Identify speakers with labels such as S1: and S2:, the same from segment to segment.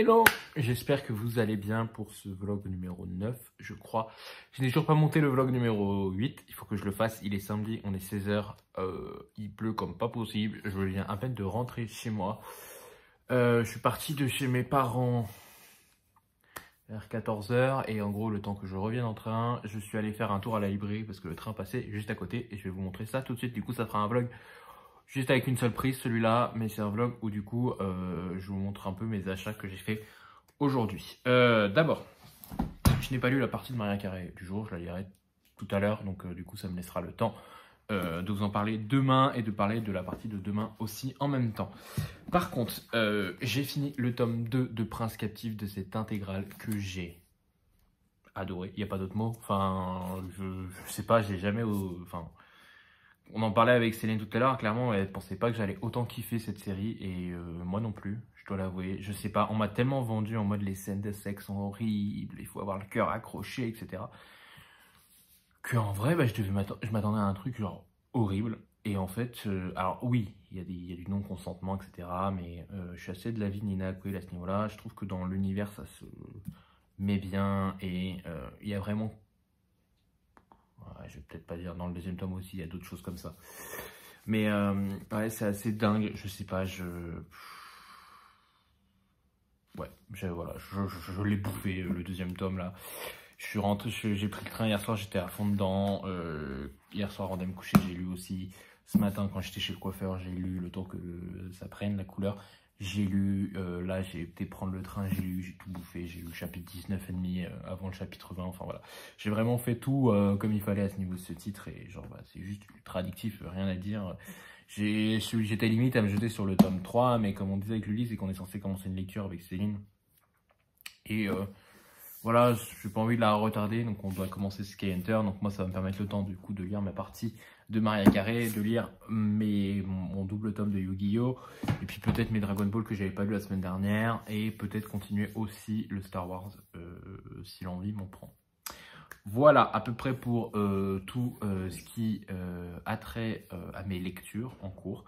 S1: Hello, j'espère que vous allez bien pour ce vlog numéro 9, je crois. Je n'ai toujours pas monté le vlog numéro 8, il faut que je le fasse. Il est samedi, on est 16h, il pleut comme pas possible. Je viens à peine de rentrer chez moi. Je suis parti de chez mes parents vers 14h et en gros le temps que je revienne en train, je suis allé faire un tour à la librairie parce que le train passait juste à côté et je vais vous montrer ça tout de suite. Du coup ça fera un vlog juste avec une seule prise, celui-là, mais c'est un vlog où du coup, je vous montre un peu mes achats que j'ai fait aujourd'hui. D'abord, je n'ai pas lu la partie de Maria Carré du jour, je la lirai tout à l'heure, donc du coup ça me laissera le temps de vous en parler demain et de parler de la partie de demain aussi en même temps. Par contre, j'ai fini le tome 2 de Prince Captif de cette intégrale que j'ai adoré, il n'y a pas d'autre mot, enfin, je sais pas, j'ai jamais... Enfin, on en parlait avec Céline tout à l'heure, clairement elle ne pensait pas que j'allais autant kiffer cette série et moi non plus, je dois l'avouer. Je sais pas, on m'a tellement vendu en mode les scènes de sexe sont horribles, il faut avoir le cœur accroché, etc. Qu'en vrai, bah, je m'attendais à un truc genre horrible. Et en fait, alors oui, il y a du non-consentement, etc. Mais je suis assez de l'avis de Nina Aquel à ce niveau-là. Je trouve que dans l'univers, ça se met bien et il y a vraiment... Ouais, je vais peut-être pas dire dans le deuxième tome aussi, il y a d'autres choses comme ça. Mais ouais, c'est assez dingue, je sais pas, ouais, voilà, je l'ai bouffé le deuxième tome là. Je suis rentré, j'ai pris le train hier soir, j'étais à fond dedans. Hier soir, avant de me coucher, j'ai lu aussi. Ce matin, quand j'étais chez le coiffeur, j'ai lu le temps que ça prenne la couleur. J'ai lu, là j'ai été prendre le train, j'ai lu, j'ai tout bouffé, j'ai lu le chapitre 19 et demi avant le chapitre 20, enfin voilà. J'ai vraiment fait tout comme il fallait à ce niveau de ce titre et genre bah, c'est juste ultra addictif, rien à dire. J'étais limite à me jeter sur le tome 3, mais comme on disait avec Lully, c'est qu'on est censé commencer une lecture avec Céline. Et voilà, j'ai pas envie de la retarder, donc on doit commencer Sky Hunter. Donc moi ça va me permettre le temps du coup de lire ma partie de Maria Carré, de lire mon double tome de Yu-Gi-Oh! Et puis peut-être mes Dragon Ball que j'avais pas lu la semaine dernière. Et peut-être continuer aussi le Star Wars si l'envie m'en prend. Voilà à peu près pour tout ce qui a trait à mes lectures en cours.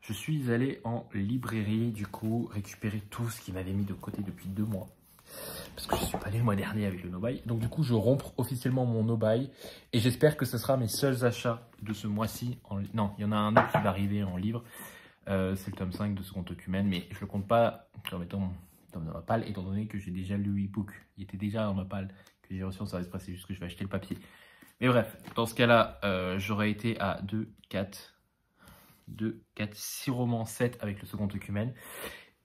S1: Je suis allé en librairie du coup récupérer tout ce qui m'avait mis de côté depuis 2 mois. Parce que je suis pas allé le mois dernier avec le no-buy. Donc du coup, je romps officiellement mon no-buy. Et j'espère que ce sera mes seuls achats de ce mois-ci. Non, il y en a un autre qui va arriver en livre. C'est le tome 5 de Second Ocumen. Mais je le compte pas comme étant tome dans ma palle, étant donné que j'ai déjà lu l'e-book. Il était déjà dans ma palle que j'ai reçu en service presse. C'est juste que je vais acheter le papier. Mais bref, dans ce cas-là, j'aurais été à 6 romans, 7 avec le Second Ocumen.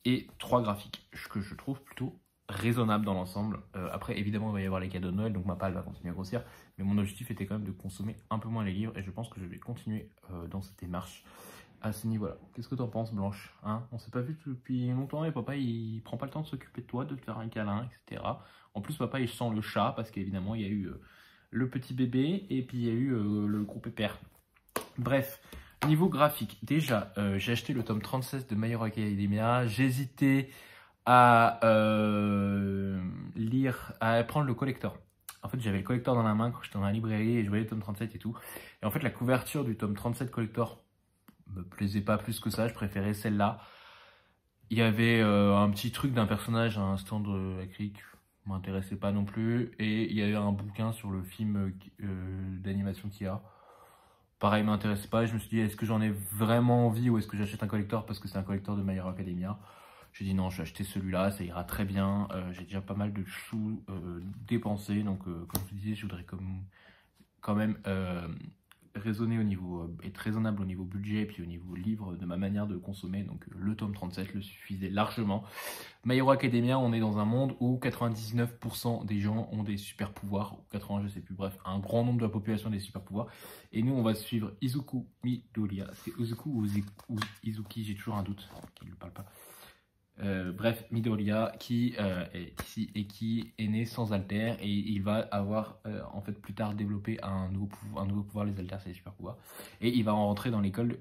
S1: Et 3 graphiques, ce que je trouve plutôt raisonnable dans l'ensemble. Après, évidemment, il va y avoir les cadeaux de Noël, donc ma palle va continuer à grossir. Mais mon objectif était quand même de consommer un peu moins les livres. Et je pense que je vais continuer dans cette démarche à ce niveau-là. Qu'est-ce que t'en penses, Blanche, hein? On s'est pas vu depuis longtemps et papa, il prend pas le temps de s'occuper de toi, de te faire un câlin, etc. En plus, papa, il sent le chat parce qu'évidemment, il y a eu le petit bébé et puis il y a eu le gros pépère. Bref. Niveau graphique, déjà, j'ai acheté le tome 36 de My Hero Academia. J'hésitais à prendre le collector. En fait, j'avais le collector dans la main quand j'étais dans la librairie et je voyais le tome 37 et tout. Et en fait, la couverture du tome 37 collector me plaisait pas plus que ça. Je préférais celle-là. Il y avait un petit truc d'un personnage, un stand acrylique, m'intéressait pas non plus. Et il y avait un bouquin sur le film d'animation qu'il y a. Pareil, m'intéresse pas. Je me suis dit, est-ce que j'en ai vraiment envie ou est-ce que j'achète un collector parce que c'est un collector de My Hero Academia? J'ai dit non, je vais acheter celui-là, ça ira très bien. J'ai déjà pas mal de sous dépensés. Donc, comme je vous disais, je voudrais quand même raisonner au niveau, être raisonnable au niveau budget et puis au niveau livre de ma manière de consommer. Donc, le tome 37 le suffisait largement. My Hero Academia, on est dans un monde où 99% des gens ont des super pouvoirs, ou 80 je sais plus, bref, un grand nombre de la population a des super pouvoirs. Et nous, on va suivre Izuku Midoriya. C'est Izuku ou Izuki, j'ai toujours un doute, qui ne le parle pas. Bref, Midoriya qui est ici et qui est né sans alter et il va avoir en fait plus tard développé un nouveau pouvoir, les alters c'est les super pouvoirs et il va en rentrer dans l'école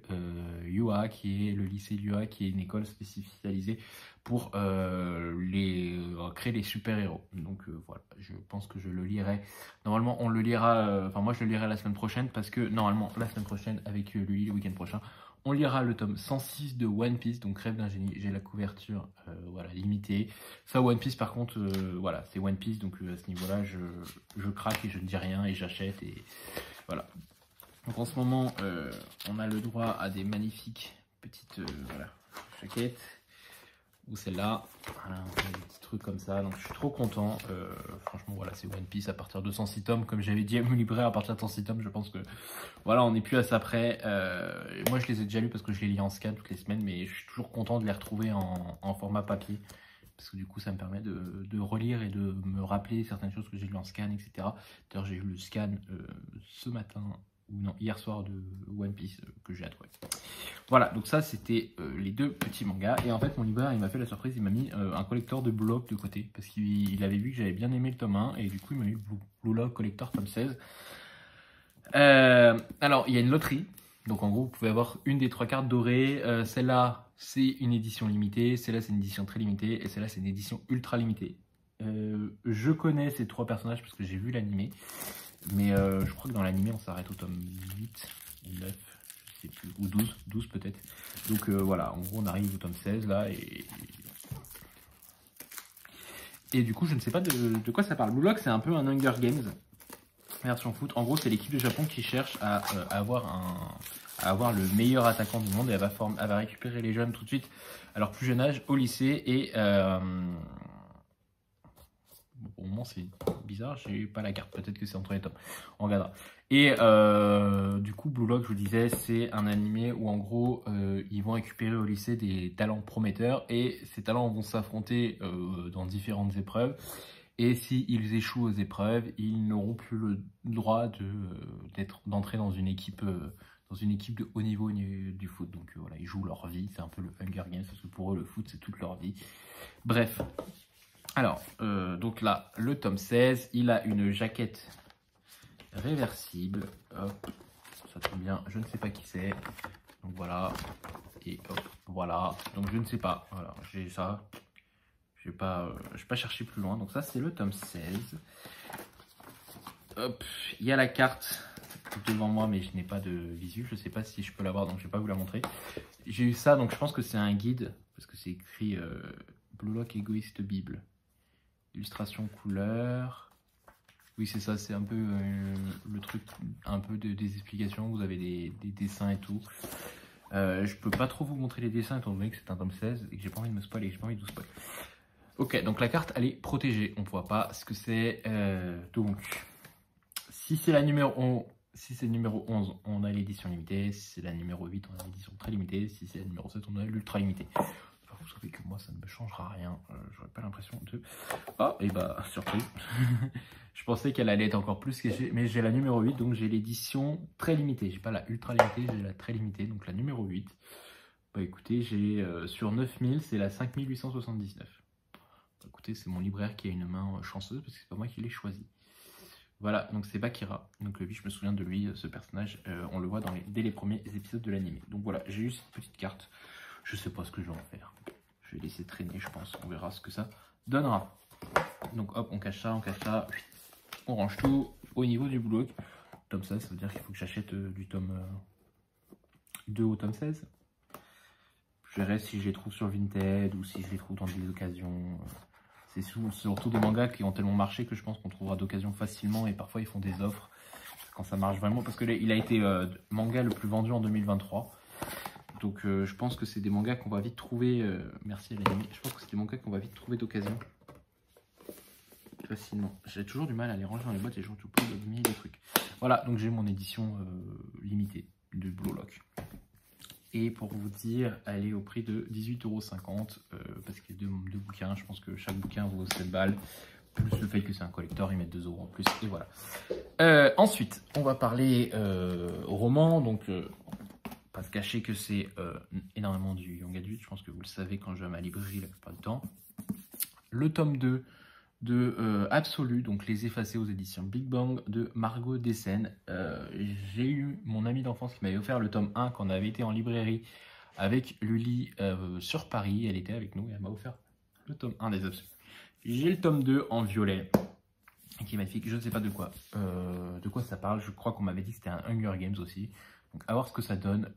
S1: UA, qui est le lycée UA, qui est une école spécialisée pour créer des super-héros. Donc voilà, je pense que je le lirai. Normalement, on le lira, enfin moi je le lirai la semaine prochaine, parce que normalement, la semaine prochaine, avec Luli, le week-end prochain, on lira le tome 106 de One Piece, donc Rêve d'un génie. J'ai la couverture voilà, limitée. Ça, One Piece, par contre, voilà, c'est One Piece, donc à ce niveau-là, je craque et je ne dis rien et j'achète. Et voilà. Donc en ce moment, on a le droit à des magnifiques petites voilà, jaquettes. Ou celle-là, voilà, des petits trucs comme ça, donc je suis trop content. Franchement, voilà, c'est One Piece à partir de 106 tomes, comme j'avais dit à mon libraire, à partir de 106 tomes, je pense que voilà, on n'est plus à ça près. Moi, je les ai déjà lus parce que je les lis en scan toutes les semaines, mais je suis toujours content de les retrouver en format papier, parce que du coup, ça me permet de relire et de me rappeler certaines choses que j'ai lues en scan, etc. D'ailleurs, j'ai eu le scan ce matin, ou non, hier soir de One Piece que j'ai adoré. Voilà, donc ça c'était les deux petits mangas. Et en fait, mon libraire, il m'a fait la surprise, il m'a mis un collector de Blue Lock de côté. Parce qu'il avait vu que j'avais bien aimé le tome 1. Et du coup, il m'a mis Blue Lock Collector tome 16. Alors, il y a une loterie. Donc en gros, vous pouvez avoir une des 3 cartes dorées. Celle-là, c'est une édition limitée. Celle-là, c'est une édition très limitée. Et celle-là, c'est une édition ultra limitée. Je connais ces 3 personnages parce que j'ai vu l'animé. Mais je crois que dans l'animé, on s'arrête au tome 8 ou 9. Plus, ou 12 peut-être. Donc voilà, en gros on arrive au tome 16 là et du coup je ne sais pas de quoi ça parle. Blue Lock c'est un peu un Hunger Games version foot. En gros c'est l'équipe de Japon qui cherche à avoir le meilleur attaquant du monde et elle va récupérer les jeunes tout de suite à leur plus jeune âge au lycée et au moment c'est bizarre, j'ai pas la carte, peut-être que c'est entre les tomes, on regardera. Et du coup Blue Lock, je vous disais, c'est un animé où en gros ils vont récupérer au lycée des talents prometteurs et ces talents vont s'affronter dans différentes épreuves et s'ils échouent aux épreuves, ils n'auront plus le droit d'entrer dans une équipe de haut niveau du foot. Donc voilà, ils jouent leur vie, c'est un peu le Hunger Games parce que pour eux le foot c'est toute leur vie. Bref. Alors, donc là, le tome 16, il a une jaquette réversible. Hop, ça tombe bien, je ne sais pas qui c'est. Donc voilà, et hop, voilà. Donc je ne sais pas, voilà, j'ai ça. Je vais pas chercher plus loin. Donc ça, c'est le tome 16. Hop, il y a la carte devant moi, mais je n'ai pas de visu. Je ne sais pas si je peux l'avoir, donc je ne vais pas vous la montrer. J'ai eu ça, donc je pense que c'est un guide, parce que c'est écrit Blue Lock Égoïste Bible. Illustration couleur. Oui, c'est ça, c'est un peu le truc, un peu des explications. Vous avez des dessins et tout. Je peux pas trop vous montrer les dessins étant donné que c'est un tome 16 et que j'ai pas envie de me spoiler, j'ai pas envie de vous spoiler. Ok, donc la carte elle est protégée, on voit pas ce que c'est. Donc, si c'est la numéro 11, on a l'édition limitée. Si c'est la numéro 8, on a l'édition très limitée. Si c'est la numéro 7, on a l'ultra limitée. Vous savez que moi ça ne me changera rien, j'aurais pas l'impression de... Ah, et bah surprise. Je pensais qu'elle allait être encore plus cachée, mais j'ai la numéro 8, donc j'ai l'édition très limitée. J'ai pas la ultra limitée, j'ai la très limitée, donc la numéro 8. Bah écoutez, j'ai sur 9000, c'est la 5879. Bah, écoutez, c'est mon libraire qui a une main chanceuse, parce que c'est pas moi qui l'ai choisi. Voilà, donc c'est Bakira. Donc oui, je me souviens de lui, ce personnage, on le voit dès les premiers épisodes de l'anime. Donc voilà, j'ai eu cette petite carte. Je sais pas ce que je vais en faire. Je vais laisser traîner, je pense. On verra ce que ça donnera. Donc hop, on cache ça, on range tout au niveau du Blue Lock. Tome 16, ça veut dire qu'il faut que j'achète du tome 2 au tome 16. Je verrai si je les trouve sur Vinted ou si je les trouve dans des occasions. C'est surtout des mangas qui ont tellement marché que je pense qu'on trouvera d'occasion facilement et parfois ils font des offres quand ça marche vraiment. Parce que il a été manga le plus vendu en 2023. Donc je pense que c'est des mangas qu'on va vite trouver, merci à l'anime, je pense que c'est des mangas qu'on va vite trouver d'occasion. Facilement. J'ai toujours du mal à les ranger dans les boîtes et j'ai toujours plus de trucs. Voilà, donc j'ai mon édition limitée de Blue Lock. Et pour vous dire, elle est au prix de 18,50 €, parce qu'il y a deux bouquins, je pense que chaque bouquin vaut 7 balles. Plus le fait que c'est un collector, ils mettent 2 € en plus, et voilà. Ensuite, on va parler roman, donc... pas se cacher que c'est énormément du young adulte, je pense que vous le savez quand je vais à ma librairie la plupart du temps. Le tome 2 de Absolu, donc Les Effacés aux éditions Big Bang de Margot Dessen. J'ai eu mon ami d'enfance qui m'avait offert le tome 1 quand on avait été en librairie avec Lully sur Paris. Elle était avec nous et elle m'a offert le tome 1 des Absolus. J'ai le tome 2 en violet qui est magnifique. Je ne sais pas de quoi ça parle. Je crois qu'on m'avait dit que c'était un Hunger Games aussi. Donc à voir ce que ça donne.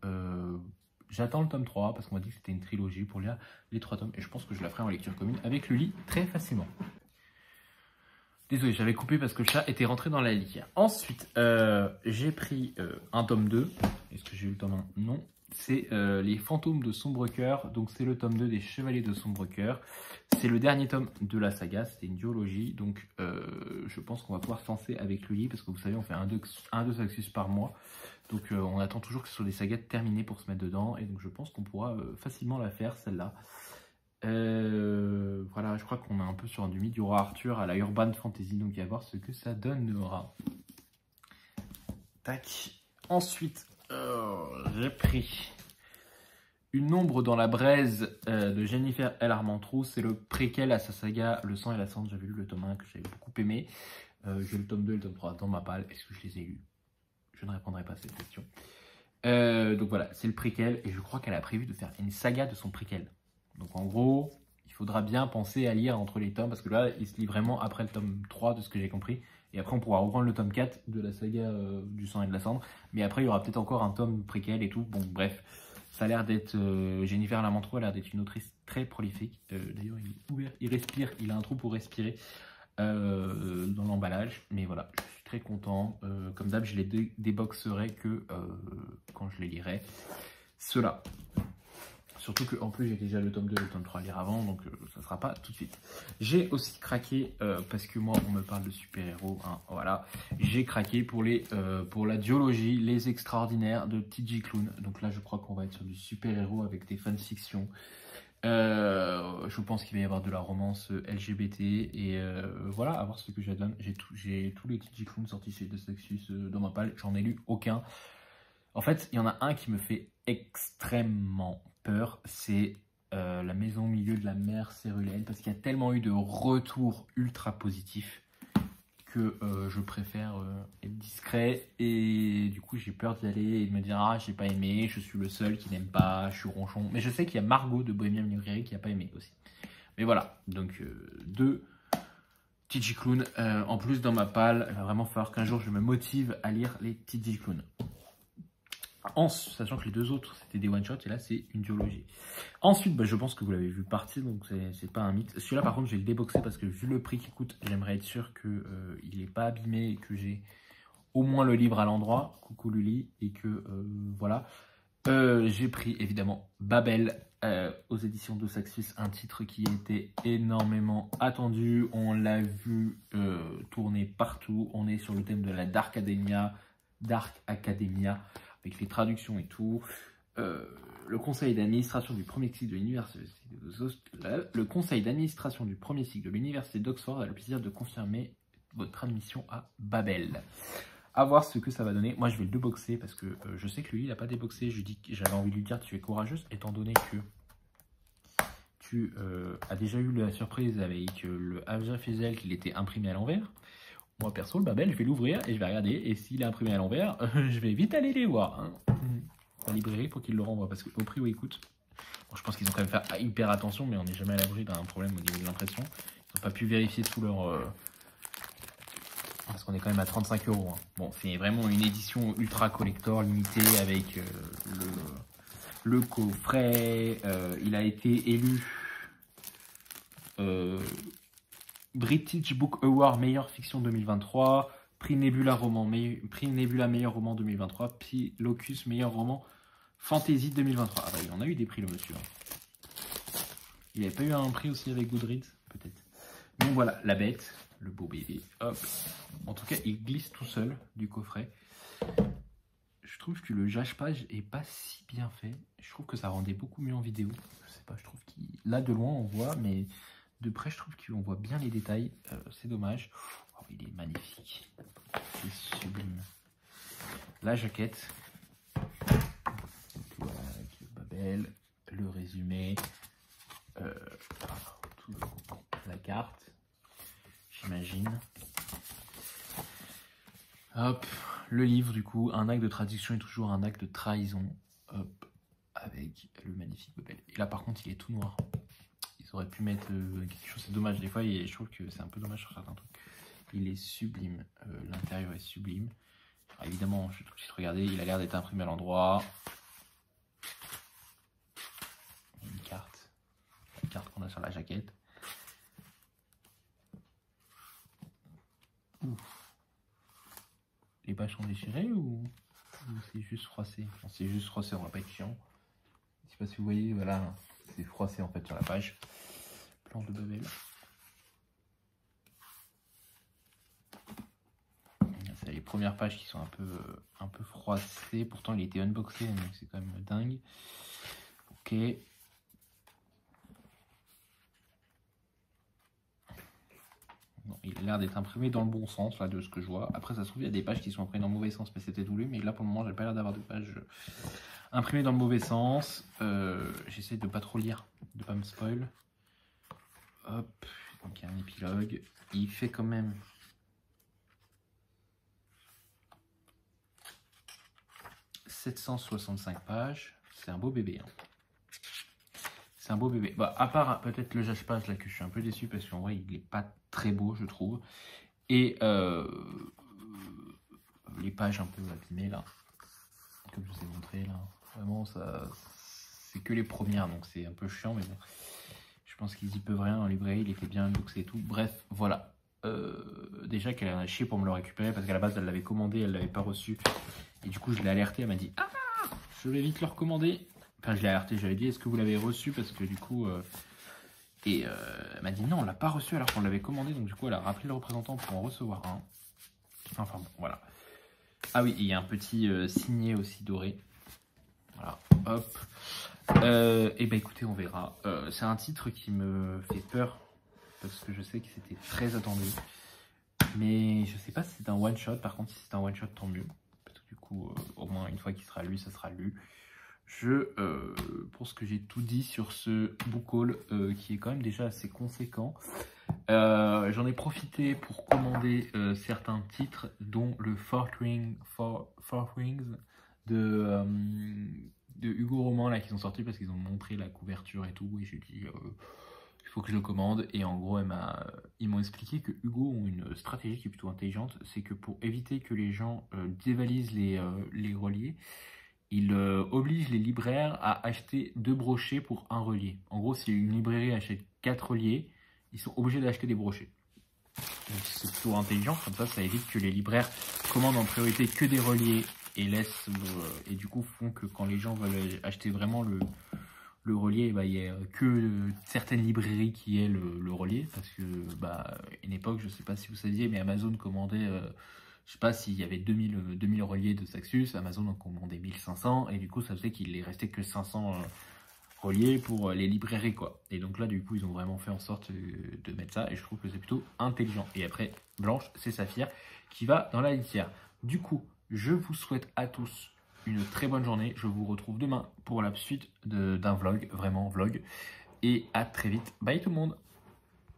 S1: J'attends le tome 3 parce qu'on m'a dit que c'était une trilogie pour lire les 3 tomes. Et je pense que je la ferai en lecture commune avec Lully très facilement. Désolé, j'avais coupé parce que le chat était rentré dans la litière. Ensuite, j'ai pris un tome 2. Est-ce que j'ai eu le tome 1? Non. C'est Les Fantômes de Sombrecoeur. Donc c'est le tome 2 des Chevaliers de Sombrecoeur. C'est le dernier tome de la saga. C'était une duologie. Donc je pense qu'on va pouvoir se lancer avec Lully. Parce que vous savez, on fait un 2 Saxus par mois. Donc on attend toujours que ce soit des sagas terminées pour se mettre dedans. Et donc je pense qu'on pourra facilement la faire, celle-là. Voilà, je crois qu'on est un peu sur du mythe du roi Arthur à la Urban Fantasy, donc à voir ce que ça donnera. Tac. Ensuite, j'ai pris Une ombre dans la braise de Jennifer L. Armentrout. C'est le préquel à sa saga Le sang et la cendre. J'avais lu le tome 1 que j'avais beaucoup aimé. J'ai le tome 2 et le tome 3 dans ma palle. Est-ce que je les ai eus? Je ne répondrai pas à cette question. Donc voilà, c'est le préquel et je crois qu'elle a prévu de faire une saga de son préquel. Donc en gros, il faudra bien penser à lire entre les tomes, parce que là, il se lit vraiment après le tome 3, de ce que j'ai compris. Et après, on pourra reprendre le tome 4 de la saga du sang et de la cendre. Mais après, il y aura peut-être encore un tome préquel et tout. Bon, bref, ça a l'air d'être... Jennifer Lamantrou a l'air d'être une autrice très prolifique. D'ailleurs, il est ouvert, il respire, il a un trou pour respirer dans l'emballage. Mais voilà, je suis très content. Comme d'hab, je les déboxerai que quand je les lirai. Ceux-là. Surtout qu'en plus j'ai déjà le tome 2 et le tome 3 à lire avant, donc ça ne sera pas tout de suite. J'ai aussi craqué, parce que moi on me parle de super-héros, hein, voilà. J'ai craqué pour la duologie Les Extraordinaires de TJ Klune. Donc là je crois qu'on va être sur du super-héros avec des fanfictions. Je pense qu'il va y avoir de la romance LGBT et voilà, à voir ce que je donne. J'ai tous les TJ Klune sortis chez De Saxus dans ma palle, j'en ai lu aucun. En fait, il y en a un qui me fait extrêmement peur, c'est La Maison au milieu de la mer Cérulaine, parce qu'il y a tellement eu de retours ultra positifs que je préfère être discret, et du coup j'ai peur d'y aller et de me dire ah j'ai pas aimé, je suis le seul qui n'aime pas, je suis ronchon. Mais je sais qu'il y a Margot de Bohemian Librairie qui a pas aimé aussi. Mais voilà, donc deux TJ Klune en plus dans ma palle. Il va vraiment falloir qu'un jour je me motive à lire les TJ Klune. Sachant que les deux autres c'était des one-shots et là c'est une duologie. Ensuite, je pense que vous l'avez vu partir, donc c'est pas un mythe. Celui-là par contre je vais le déboxer parce que vu le prix qu'il coûte, j'aimerais être sûr qu'il n'est pas abîmé et que j'ai au moins le livre à l'endroit. Coucou Lully, et que voilà. J'ai pris évidemment Babel aux éditions de Saxus, un titre qui était énormément attendu. On l'a vu tourner partout. On est sur le thème de la Dark Academia, avec les traductions et tout. Le conseil d'administration du premier cycle de l'université d'Oxford a le plaisir de confirmer votre admission à Babel. À voir ce que ça va donner. Moi, je vais le déboxer parce que je sais que lui, il n'a pas déboxé. J'avais envie de lui dire, tu es courageuse, étant donné que tu as déjà eu la surprise avec le Havre Fizel qu'il était imprimé à l'envers. Moi, perso, le Babel, je vais l'ouvrir et je vais regarder. Et s'il est imprimé à l'envers, je vais vite aller les voir. Hein, en librairie pour qu'ils le renvoient. Parce qu'au prix où ils coûtent, bon, je pense qu'ils ont quand même fait hyper attention, mais on n'est jamais à l'abri d'un problème au niveau de l'impression. Ils n'ont pas pu vérifier sous leur... parce qu'on est quand même à 35 €. Hein. Bon, c'est vraiment une édition ultra collector, limitée, avec le coffret. Il a été élu British Book Award meilleure fiction 2023, prix Nebula meilleur roman 2023, prix Locus meilleur roman fantasy 2023. Ah bah, il en a eu des prix le monsieur. Hein. Il n'avait pas eu un prix aussi avec Goodreads, peut-être. Donc voilà, la bête, le beau bébé, hop. En tout cas, il glisse tout seul du coffret. Je trouve que le jage-page est pas si bien fait. Je trouve que ça rendait beaucoup mieux en vidéo. Je sais pas, je trouve qu'il... Là, de loin, on voit, mais de près, je trouve qu'on voit bien les détails. C'est dommage. Oh, il est magnifique. C'est sublime. La jaquette. Donc, voilà, avec le Babel, le résumé, la carte. j'imagine. Hop, le livre du coup, un acte de traduction est toujours un acte de trahison. Hop, avec le magnifique Bebel. Et là par contre il est tout noir. Ils auraient pu mettre quelque chose, c'est dommage. Des fois je trouve que c'est un peu dommage sur certains trucs. Il est sublime, l'intérieur est sublime. Alors, évidemment, je vais tout de suite regarder, il a l'air d'être imprimé à l'endroit. Une carte qu'on a sur la jaquette. Ouf. Les pages sont déchirées ou c'est juste froissé? C'est juste froissé, on va pas être chiant. Je sais pas si vous voyez, voilà, c'est froissé en fait sur la page. Plan de Babel. C'est les premières pages qui sont un peu froissées. Pourtant il était unboxé, donc c'est quand même dingue. Ok. Bon, il a l'air d'être imprimé dans le bon sens, là, de ce que je vois. Après, ça se trouve, il y a des pages qui sont imprimées dans le mauvais sens, mais c'était voulu. Mais là, pour le moment, j'ai pas l'air d'avoir de pages imprimées dans le mauvais sens. J'essaie de pas trop lire, de pas me spoil. Hop, donc il y a un épilogue. Il fait quand même... « 765 pages. C'est un beau bébé, hein. C'est un beau bébé. Bah, à part peut-être le jage-page là que je suis un peu déçu parce qu'en vrai il est pas très beau je trouve. Et les pages un peu abîmées là. Comme je vous ai montré là. Vraiment ça c'est que les premières donc c'est un peu chiant mais bon. Je pense qu'ils y peuvent rien en librairie, il était bien unboxé et tout. Bref, voilà. Déjà qu'elle en a chié pour me le récupérer parce qu'à la base elle l'avait commandé, elle l'avait pas reçu. Et du coup je l'ai alertée, elle m'a dit ah je vais vite le recommander. Enfin, je l'ai alerté, j'avais dit est-ce que vous l'avez reçu parce que du coup elle m'a dit non on l'a pas reçu alors qu'on l'avait commandé donc du coup elle a rappelé le représentant pour en recevoir un. Enfin bon voilà. Ah oui il y a un petit signet aussi doré. Voilà hop. Et bah écoutez on verra. C'est un titre qui me fait peur parce que je sais que c'était très attendu. Mais je sais pas si c'est un one shot, par contre si c'est un one shot tant mieux. Parce que du coup au moins une fois qu'il sera lu ça sera lu. Je pense que j'ai tout dit sur ce book haul qui est quand même déjà assez conséquent. J'en ai profité pour commander certains titres, dont le Four Wings de Hugo Roman là qui sont sortis parce qu'ils ont montré la couverture et tout. Et j'ai dit il faut que je le commande. Et en gros ils m'ont expliqué que Hugo ont une stratégie qui est plutôt intelligente. C'est que pour éviter que les gens dévalisent les reliés, il oblige les libraires à acheter 2 brochets pour un relié. En gros, si une librairie achète 4 reliés, ils sont obligés d'acheter des brochets. C'est plutôt intelligent, comme ça évite que les libraires commandent en priorité que des reliés et et du coup font que quand les gens veulent acheter vraiment le relié, bah, il n'y a que certaines librairies qui aient le relié. Parce que, bah, une époque, je ne sais pas si vous saviez, mais Amazon commandait... je sais pas s'il y avait 2000 reliés de Saxus, Amazon en commandait 1500 et du coup ça faisait qu'il ne restait que 500 reliés pour les librairies quoi. Et donc là du coup ils ont vraiment fait en sorte de mettre ça et je trouve que c'est plutôt intelligent. Et après Blanche c'est Saphir qui va dans la litière. Du coup je vous souhaite à tous une très bonne journée. Je vous retrouve demain pour la suite d'un vlog, vraiment vlog. Et à très vite. Bye tout le monde.